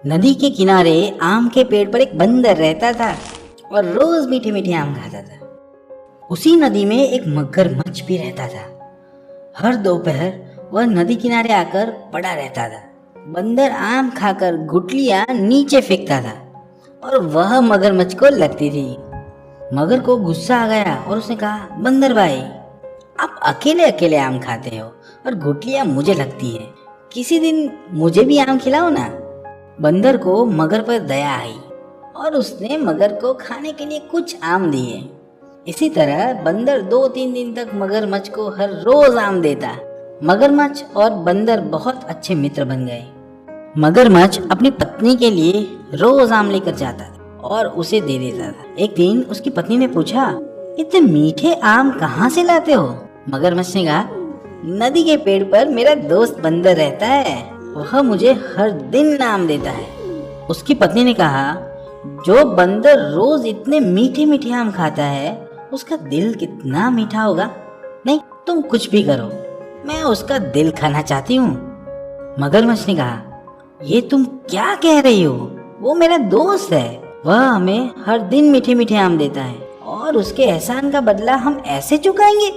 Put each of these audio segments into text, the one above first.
नदी के किनारे आम के पेड़ पर एक बंदर रहता था और रोज मीठे मीठे आम खाता था। उसी नदी में एक मगरमच्छ भी रहता था। हर दोपहर वह नदी किनारे आकर पड़ा रहता था। बंदर आम खाकर गुठलियां नीचे फेंकता था और वह मगरमच्छ को लगती थी। मगर को गुस्सा आ गया और उसने कहा, बंदर भाई, आप अकेले अकेले आम खाते हो और गुठलियां मुझे लगती है। किसी दिन मुझे भी आम खिलाओ ना। बंदर को मगर पर दया आई और उसने मगर को खाने के लिए कुछ आम दिए। इसी तरह बंदर 2-3 दिन तक मगरमच्छ को हर रोज आम देता। मगरमच्छ और बंदर बहुत अच्छे मित्र बन गए। मगरमच्छ अपनी पत्नी के लिए रोज आम लेकर जाता था और उसे दे देता था। एक दिन उसकी पत्नी ने पूछा, इतने मीठे आम कहाँ से लाते हो? मगरमच्छ ने कहा, नदी के पेड़ पर मेरा दोस्त बंदर रहता है, वह मुझे हर दिन आम देता है। उसकी पत्नी ने कहा, जो बंदर रोज इतने मीठे मीठे आम खाता है उसका दिल कितना मीठा होगा। नहीं, तुम कुछ भी करो, मैं उसका दिल खाना चाहती हूँ। मगरमच्छ ने कहा, ये तुम क्या कह रही हो? वो मेरा दोस्त है, वह हमें हर दिन मीठे मीठे आम देता है और उसके एहसान का बदला हम ऐसे चुकाएंगे?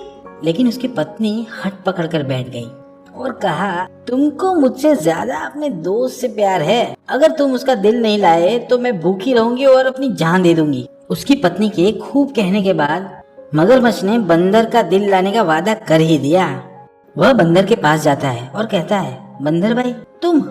लेकिन उसकी पत्नी हट पकड़ कर बैठ गई और कहा, तुमको मुझसे ज्यादा अपने दोस्त से प्यार है। अगर तुम उसका दिल नहीं लाए तो मैं भूखी रहूंगी और अपनी जान दे दूंगी। उसकी पत्नी के खूब कहने के बाद मगरमच्छ ने बंदर का दिल लाने का वादा कर ही दिया। वह बंदर के पास जाता है और कहता है, बंदर भाई, तुम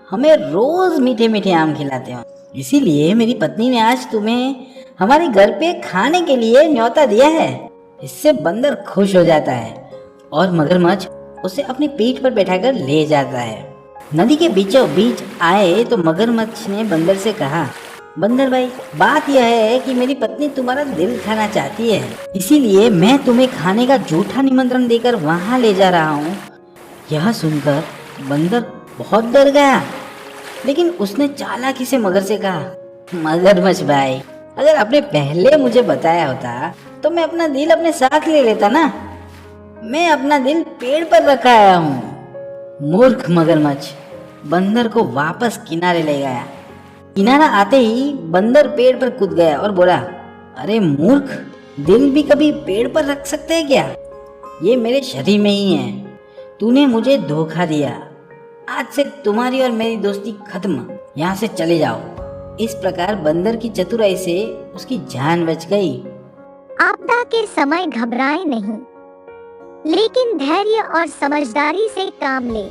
हमें रोज मीठे मीठे आम खिलाते हो, इसीलिए मेरी पत्नी ने आज तुम्हें हमारे घर पे खाने के लिए न्योता दिया है। इससे बंदर खुश हो जाता है और मगरमच्छ उसे अपनी पीठ पर बैठाकर ले जाता है। नदी के बीचों बीच आए तो मगरमच्छ ने बंदर से कहा, बंदर भाई, बात यह है कि मेरी पत्नी तुम्हारा दिल खाना चाहती है, इसीलिए मैं तुम्हें खाने का झूठा निमंत्रण देकर वहाँ ले जा रहा हूँ। यह सुनकर बंदर बहुत डर गया, लेकिन उसने चालाकी से मगर से कहा, मगरमच्छ भाई, अगर आपने पहले मुझे बताया होता तो मैं अपना दिल अपने साथ ले लेता ना। मैं अपना दिल पेड़ पर रखा आया हूँ। मूर्ख मगरमच्छ बंदर को वापस किनारे ले गया। किनारा आते ही बंदर पेड़ पर कूद गया और बोला, अरे मूर्ख, दिल भी कभी पेड़ पर रख सकते हैं क्या? ये मेरे शरीर में ही है। तूने मुझे धोखा दिया। आज से तुम्हारी और मेरी दोस्ती खत्म। यहाँ से चले जाओ। इस प्रकार बंदर की चतुराई से उसकी जान बच गई। आपदा के समय घबराएं नहीं, लेकिन धैर्य और समझदारी से काम लें।